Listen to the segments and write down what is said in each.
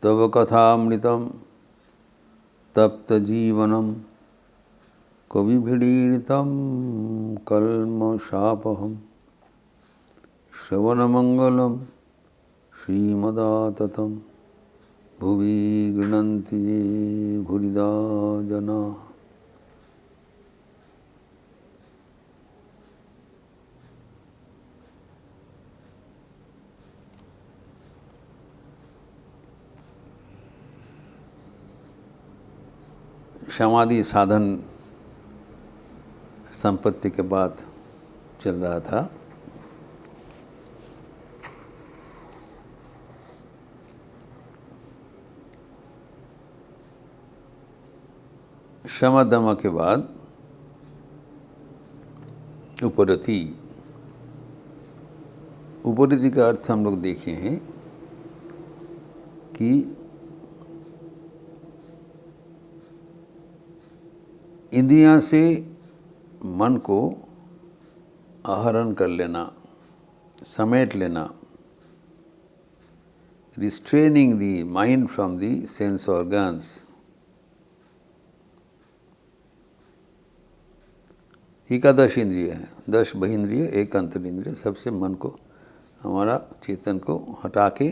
तव कथामृतं तप्तजीवनं कविभिरीडितं कल्मषापहं श्रवणमंगलं श्रीमदाततं भुवि गृह्णन्ति ये भूरिदा जनाः। समाधि साधन संपत्ति के बाद चल रहा था। शम दम के बाद उपरति। उपरति का अर्थ हम लोग देखे हैं कि इंद्रियां से मन को आहरण कर लेना, समेट लेना, restraining the mind from the sense organs. एकादश इंद्रिय है, 10 बहिंद्रिय, 1 अंतरिंद्रिय, सबसे मन को, हमारा चेतन को हटा के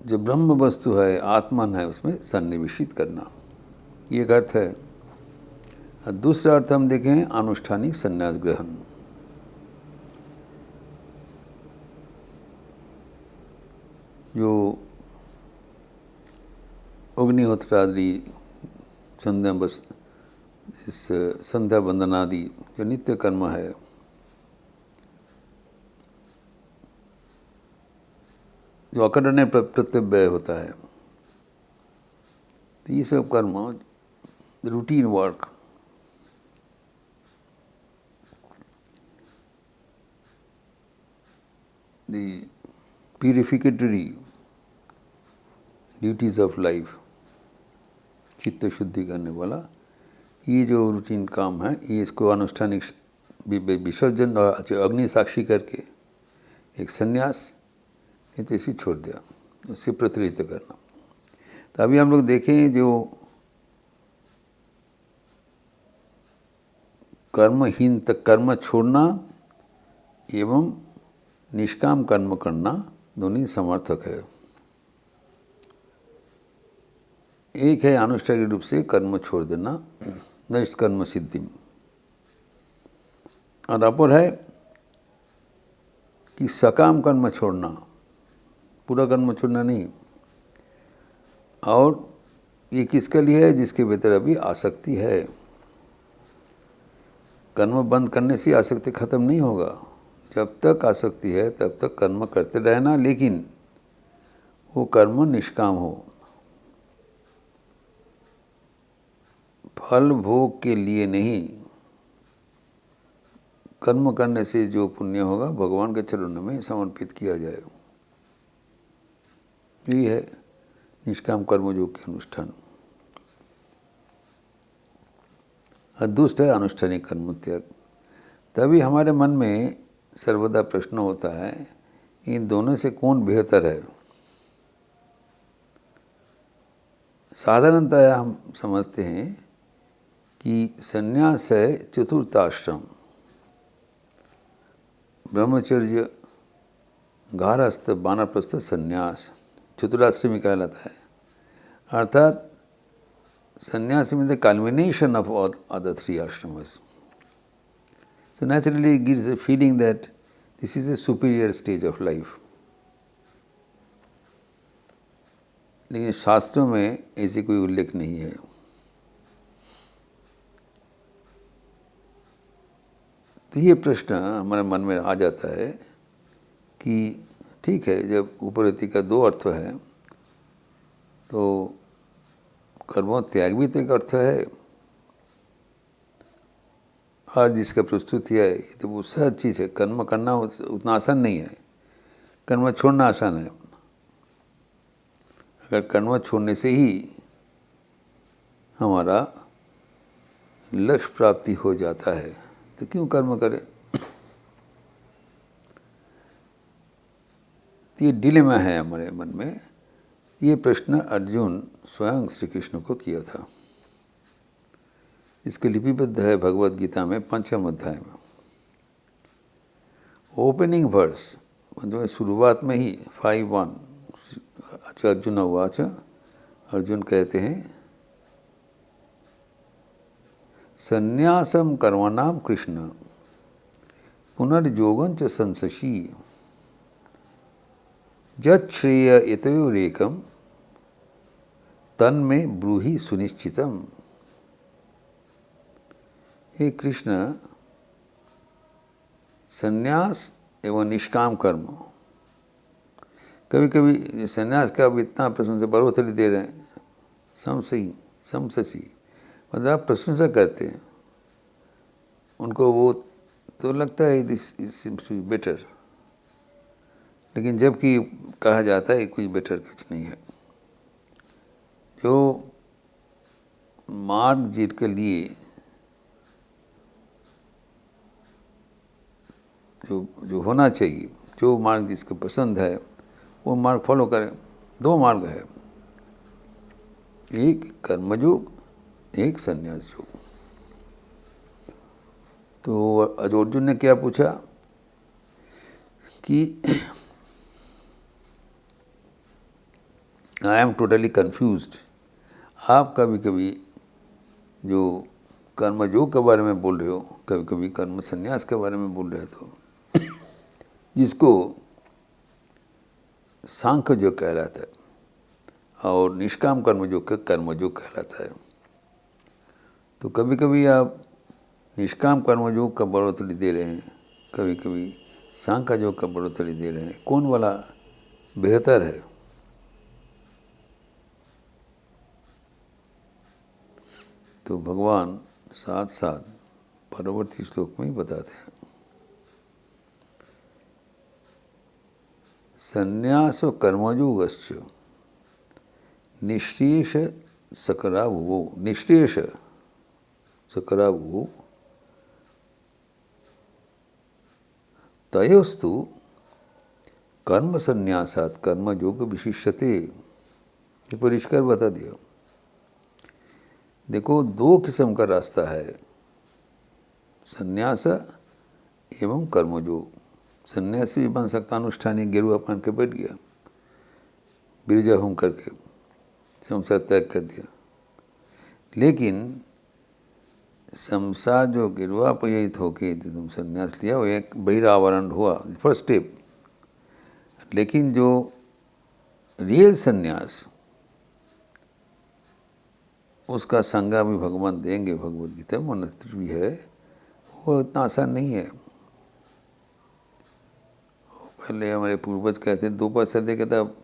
जो ब्रह्म वस्तु है, आत्मन है, उसमें सन्निवेशित करना, ये एक अर्थ है। और दूसरा अर्थ हम देखें अनुष्ठानिक संन्यास ग्रहण। जो अग्निहोत्र आदि संध्या वंदन आदि जो नित्य कर्म है, जो अकर्णीय प्रत्यव्यय होता है, तो ये सब कर्म, routine work, the purificatory duties of life, चित्त शुद्धि करने वाला ये जो रूटीन काम है, ये इसको अनुष्ठानिक विसर्जन और अग्नि साक्षी करके एक संन्यास, नहीं तो इसी छोड़ दिया, उससे प्रतिनिधित्व करना। तो अभी हम लोग देखें जो कर्महीन तक कर्म छोड़ना एवं निष्काम कर्म करना दोनों समर्थक है। एक है अनुष्ठानिक रूप से कर्म छोड़ देना, नैष्कर्म सिद्धि, और अपर है कि सकाम कर्म छोड़ना, पूरा कर्म छोड़ना नहीं। और ये किसके लिए है? जिसके भीतर अभी आसक्ति है। कर्म बंद करने से आसक्ति खत्म नहीं होगा। जब तक आसक्ति है तब तक कर्म करते रहना, लेकिन वो कर्म निष्काम हो, फल भोग के लिए नहीं। कर्म करने से जो पुण्य होगा भगवान के चरणों में समर्पित किया जाएगा। यही है निष्काम कर्मयोग के अनुष्ठान। और दूसरा है अनुष्ठानिक कर्म त्याग। तभी हमारे मन में सर्वदा प्रश्न होता है, इन दोनों से कौन बेहतर है? साधारणतः हम समझते हैं कि संन्यास है चतुर्थाश्रम, ब्रह्मचर्य, गारहस्थ, वानप्रस्थ, संन्यास, चतुराश्रमी कहलाता है। अर्थात संन्यास में the culmination of all other 3 ashrams. So naturally it gives a feeling that this is a superior stage of life. लेकिन शास्त्रों में ऐसी कोई उल्लेख नहीं है। तो ये प्रश्न हमारे मन में आ जाता है कि ठीक है, जब उपरति का 2 अर्थ है तो कर्मों त्याग भी तो एक अर्थ है, और जिसका प्रस्तुति है ये तो वो सहज चीज़ है। कर्म करना उतना आसान नहीं है, कर्म छोड़ना आसान है। अगर कर्म छोड़ने से ही हमारा लक्ष्य प्राप्ति हो जाता है तो क्यों कर्म करें। ये डिलेमा है हमारे मन में। ये प्रश्न अर्जुन स्वयं श्री कृष्ण को किया था। इसके लिपिबद्ध है भगवद गीता में 5वें अध्याय में। ओपनिंग वर्स मतलब शुरुआत में ही 5:1 अर्जुन उवाच, अर्जुन कहते हैं संन्यासम कर्मणाम कृष्ण पुनर्योगं च संससी जच्छ्रेय यतयोरेकम तन्मे ब्रूहि सुनिश्चितम। हे कृष्ण, संन्यास एवं निष्काम कर्म, कभी कभी संन्यास का अब इतना प्रशंसा बढ़ोतरी दे रहे हैं, समससी मतलब आप प्रशंसा करते हैं उनको, वो तो लगता है दिस इज बेटर, लेकिन जबकि कहा जाता है कुछ बेटर कुछ नहीं है। जो मार्ग जीत के लिए जो होना चाहिए, जो मार्ग जिसको पसंद है वो मार्ग फॉलो करें। 2 मार्ग है, एक कर्मयोग, एक संन्यास योग। तो अर्जुन ने क्या पूछा कि आई एम टोटली कन्फ्यूज्ड। आप कभी कभी जो कर्मयोग के बारे में बोल रहे हो, कभी कभी कर्म संन्यास के बारे में बोल रहे हो, जिसको सांख्य योग कहलाता है और निष्काम कर्मयोग का कर्मयोग कहलाता है। तो कभी कभी आप निष्काम कर्मयोग का बढ़ोतरी दे रहे हैं, कभी कभी सांख्य योग का बढ़ोतरी दे रहे हैं, कौन वाला बेहतर है? तो भगवान साथ साथ परवर्ती श्लोक में ही बताते हैं, संन्यास कर्मयोगश्च निःश्रेयस सकरावुः, निःश्रेयस सकरावुः तयोस्तु कर्म संन्यासात् कर्मयोग विशिष्यते। ये परिष्कार बता दिया। देखो, 2 किस्म का रास्ता है, संन्यास एवं कर्मयोग। सन्यासी भी बन सकता, अनुष्ठानी गेरुआ पहन के बैठ गया, बिरजा होम करके संसार त्याग कर दिया। लेकिन संसार जो गिरवा परिहित होके तुम संन्यास लिया, वो एक बहिरावरण हुआ, फर्स्ट स्टेप। लेकिन जो रियल संन्यास, उसका संज्ञा भी भगवान देंगे भगवद गीता में, 29 है, वो इतना आसान नहीं है। पहले हमारे पूर्वज कहते हैं 2 पैसा दे के तब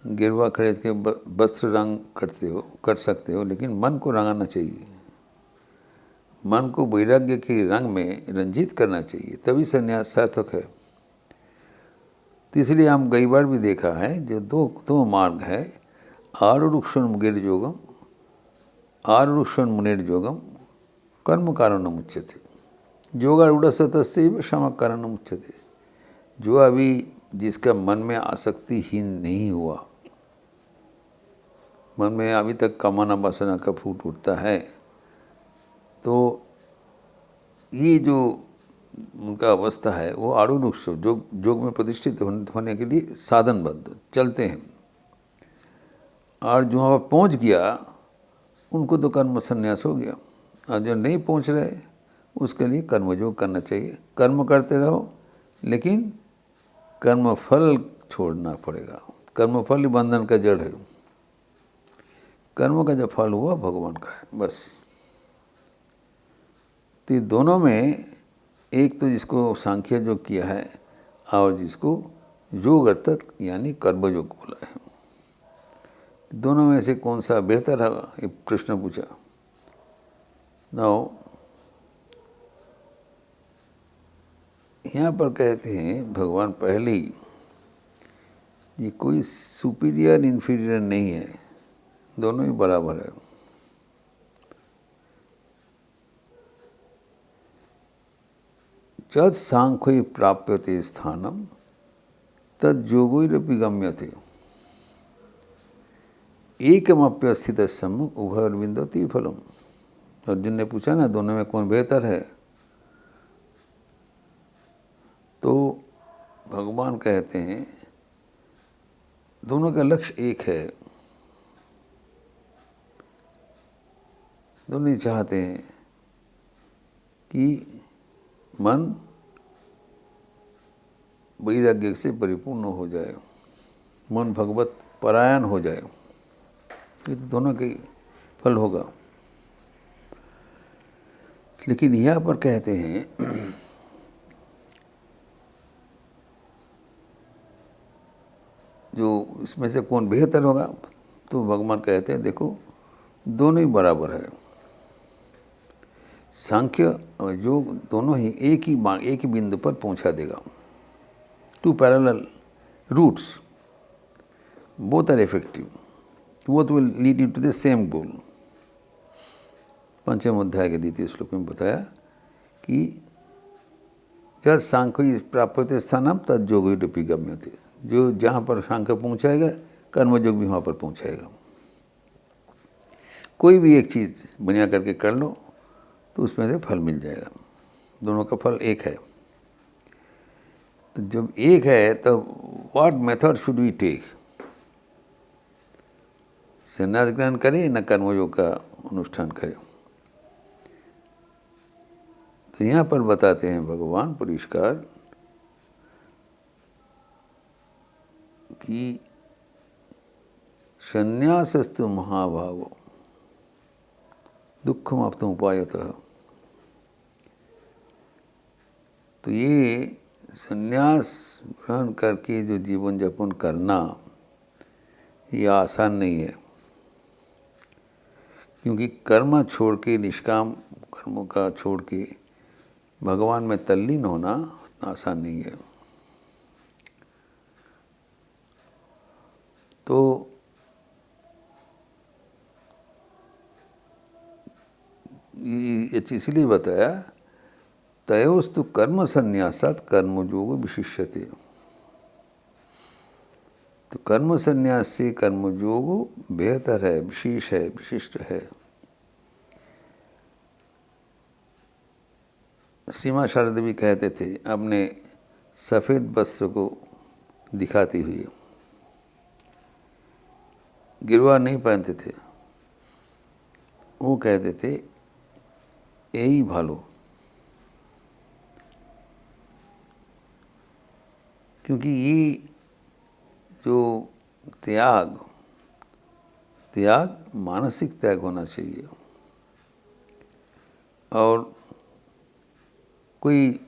गिरवा खरीद के वस्त्र रंग कट सकते हो, लेकिन मन को रंगाना चाहिए, मन को वैराग्य के रंग में रंजित करना चाहिए, तभी संन्यास सार्थक है। तो इसलिए हम कई बार भी देखा है, जो दो मार्ग है, आरुरुक्षण मुनेर योगम, आरुरुक्षण मुनेर योगम कर्म कारणम उच्यते, योगारूढ़ तस्यैव शम कारणम उच्यते। जो अभी जिसका मन में आसक्तिहीन नहीं हुआ, मन में अभी तक कामना वासना का फूट उठता है, तो ये जो उनका अवस्था है वो आरूढ़ योग में प्रतिष्ठित होने के लिए साधनबद्ध चलते हैं। और जो वहाँ पहुँच गया उनको तो कर्म संन्यास हो गया, और जो नहीं पहुँच रहे उसके लिए कर्मयोग करना चाहिए। कर्म करते रहो, लेकिन कर्म फल छोड़ना पड़ेगा। कर्म फल ही बंधन का जड़ है। कर्म का जो फल हुआ भगवान का है, बस। तो दोनों में एक तो जिसको सांख्य योग किया है और जिसको योग अर्थात यानी कर्मयोग बोला है, दोनों में से कौन सा बेहतर है, ये प्रश्न पूछा। नाउ यहाँ पर कहते हैं भगवान पहले ही, ये कोई सुपीरियर इन्फीरियर नहीं है, दोनों ही बराबर है। जद सांख्य प्राप्यते स्थानम तद्योगैरपि गम्यते एकमप्यस्थित सम्मुख उभयोर्विन्दति फलम। अर्जुन ने पूछा ना दोनों में कौन बेहतर है, तो भगवान कहते हैं दोनों का लक्ष्य एक है, दोनों ही चाहते हैं कि मन वैराग्य से परिपूर्ण हो जाए, मन भगवत परायण हो जाए। ये तो दोनों के फल होगा। लेकिन यहाँ पर कहते हैं जो इसमें से कौन बेहतर होगा, तो भगवान कहते हैं देखो दोनों ही बराबर है। सांख्य और योग दोनों ही एक ही बिंदु पर पहुंचा देगा। Two parallel routes, both are effective, both will lead you to the same goal. पंचम अध्याय के द्वितीय श्लोक में बताया कि जब सांख्य प्राप्त स्थानम तद योगैरपि गम्यते, जो जहाँ पर सांख्य पहुँचाएगा कर्मयोग भी वहाँ पर पहुँचाएगा। कोई भी एक चीज़ बनिया करके कर लो तो उसमें से फल मिल जाएगा, दोनों का फल एक है। तो जब एक है तो what method should we take, संन्यास ग्रहण करें न कर्मयोग का अनुष्ठान करें। तो यहाँ पर बताते हैं भगवान परिष्कार कि संन्यासस्तु महाभावो दुःखमाप्तुम् उपायतः। तो ये संन्यास ग्रहण करके जो जीवन यापन करना ये आसान नहीं है, क्योंकि कर्म छोड़ के, निष्काम कर्मों का छोड़ के भगवान में तल्लीन होना आसान नहीं है। तो इसलिए बताया तयोस्तु कर्म संन्यासात् कर्मयोग विशिष्यते। तो कर्म संन्यास से कर्मयोग बेहतर है, विशेष है, विशिष्ट है। श्री मां शारदा देवी कहते थे अपने सफ़ेद वस्त्र को दिखाती हुई, गिरवा नहीं पहनते थे, वो कहते थे यही भालो, क्योंकि ये जो त्याग मानसिक त्याग होना चाहिए। और कोई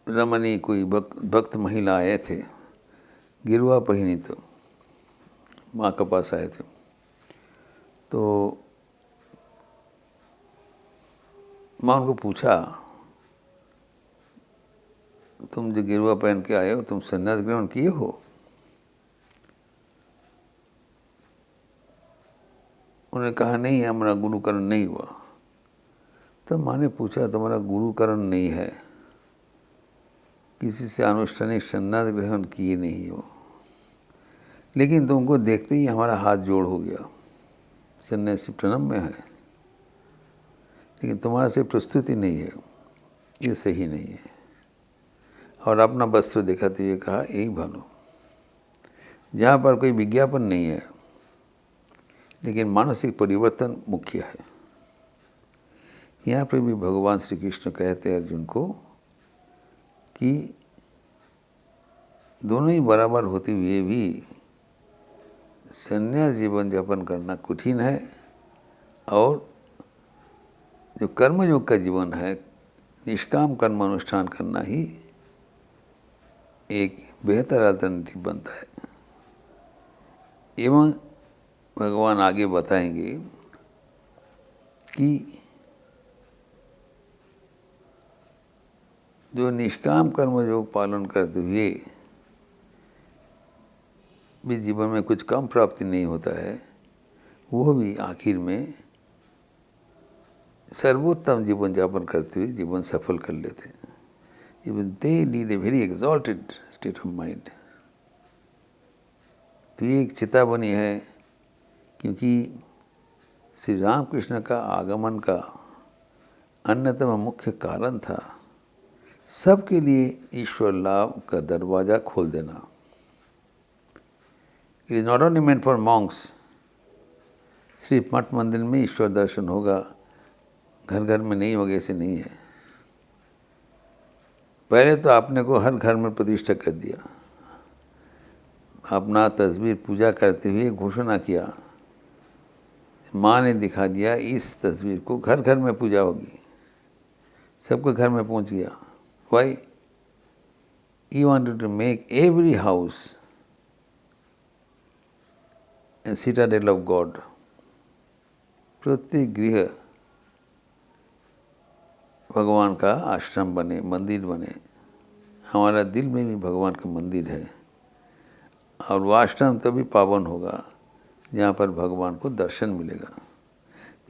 रमणी, कोई भक्त महिला आए थे, गिरवा पहनी, तो माँ के पास आए थे, तो माँ उनको पूछा तुम जो गिरवा पहन के आए हो, तुम संन्यास ग्रहण किए हो? उन्होंने कहा नहीं, हमारा गुरुकरण नहीं हुआ। तब माँ ने पूछा तुम्हारा गुरुकरण नहीं है, किसी से अनुष्ठानिक संन्यास ग्रहण किए नहीं हो, लेकिन तुमको देखते ही हमारा हाथ जोड़ हो गया, सन्यासी प्रणम में है, लेकिन तुम्हारा से प्रस्तुति नहीं है, ये सही नहीं है। और अपना वस्त्र दिखाते हुए कहा यही भालो, जहाँ पर कोई विज्ञापन नहीं है लेकिन मानसिक परिवर्तन मुख्य है। यहाँ पर भी भगवान श्री कृष्ण कहते हैं अर्जुन को कि दोनों ही बराबर होते हुए भी संन्यास जीवन यापन करना कठिन है, और जो कर्मयोग का जीवन है, निष्काम कर्म अनुष्ठान करना ही एक बेहतर अल्टरनेटिव बनता है। एवं भगवान आगे बताएंगे कि जो निष्काम कर्मयोग पालन करते हुए भी जीवन में कुछ कम प्राप्ति नहीं होता है, वो भी आखिर में सर्वोत्तम जीवन यापन करते हुए जीवन सफल कर लेते हैं। Even they lead a very exalted state of mind. तो ये एक चेतावनी है, क्योंकि श्री रामकृष्ण का आगमन का अन्यतम मुख्य कारण था सबके लिए ईश्वर लाभ का दरवाज़ा खोल देना। It is not only meant for Monks. सिर्फ मठ मंदिर में ईश्वर दर्शन होगा, घर घर में नहीं होगा, ऐसे नहीं है। पहले तो आपने को हर घर में प्रतिष्ठा कर दिया, अपना तस्वीर पूजा करते हुए घोषणा किया, माँ ने दिखा दिया इस तस्वीर को घर घर में पूजा होगी, सबके घर में पहुंच गया। Why you wanted to make every house a citadel of God. प्रत्येक गृह भगवान का आश्रम बने, मंदिर बने। हमारा दिल में भी भगवान का मंदिर है, और वो आश्रम तभी पावन होगा जहाँ पर भगवान को दर्शन मिलेगा।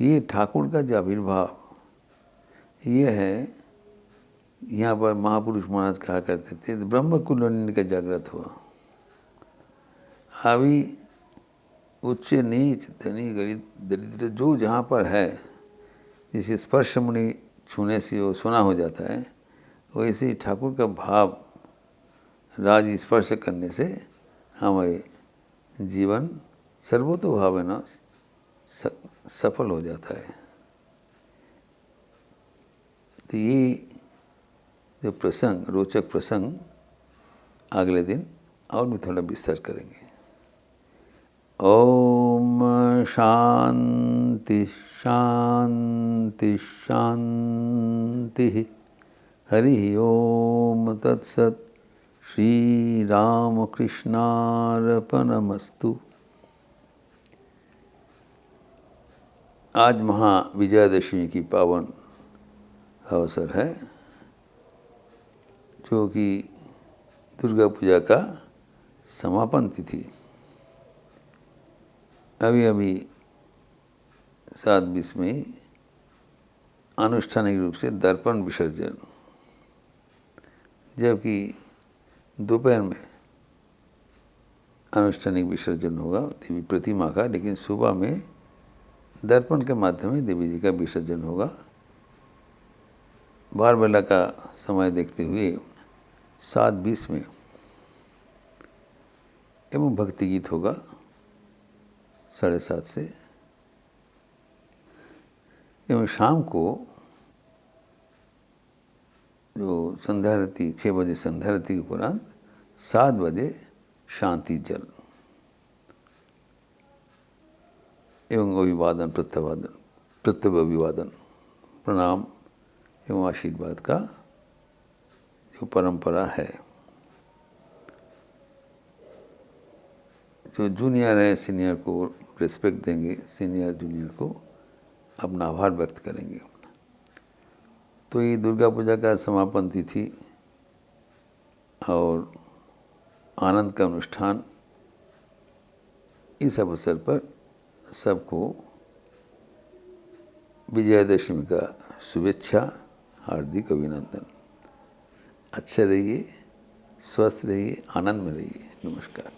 ये ठाकुर का जो आविर्भाव ये है, यहाँ पर महापुरुष महाराज कहा करते थे ब्रह्म कुंडलिनी का जागृत हुआ। अभी उच्च नीच धनी गरीब दरिद्र जो जहाँ पर है, जिसे स्पर्श मुनि छूने से वो सुना हो जाता है, वैसे ही ठाकुर का भाव राज स्पर्श करने से हमारे जीवन सर्वतोभावेन सफल हो जाता है। तो ये जो प्रसंग, रोचक प्रसंग, अगले दिन और भी थोड़ा विस्तार करेंगे। ओम शांति शांति शांति। हरि ओम तत्सत। श्री रामकृष्णार्पणमस्तु। आज महाविजयादशमी की पावन अवसर है, जो कि दुर्गा पूजा का समापन तिथि। अभी 7:20 में आनुष्ठानिक रूप से दर्पण विसर्जन, जबकि दोपहर में आनुष्ठानिक विसर्जन होगा देवी प्रतिमा का, लेकिन सुबह में दर्पण के माध्यम में देवी जी का विसर्जन होगा। बार बेला का समय देखते हुए 7:20 में एवं भक्ति गीत होगा 7:30 से, एवं शाम को जो संध्या आरती 6 बजे संध्या आरती के उपरांत 7 बजे शांति जल एवं अभिवादन प्रत्यव अभिवादन प्रणाम एवं आशीर्वाद का जो परंपरा है। जो जूनियर है सीनियर को रिस्पेक्ट देंगे, सीनियर जूनियर को अपना आभार व्यक्त करेंगे। तो ये दुर्गा पूजा का समापन तिथि और आनंद का अनुष्ठान, इस अवसर पर सबको विजयादशमी का शुभेच्छा, हार्दिक अभिनंदन। अच्छे रहिए, स्वस्थ रहिए, आनंद में रहिए। नमस्कार।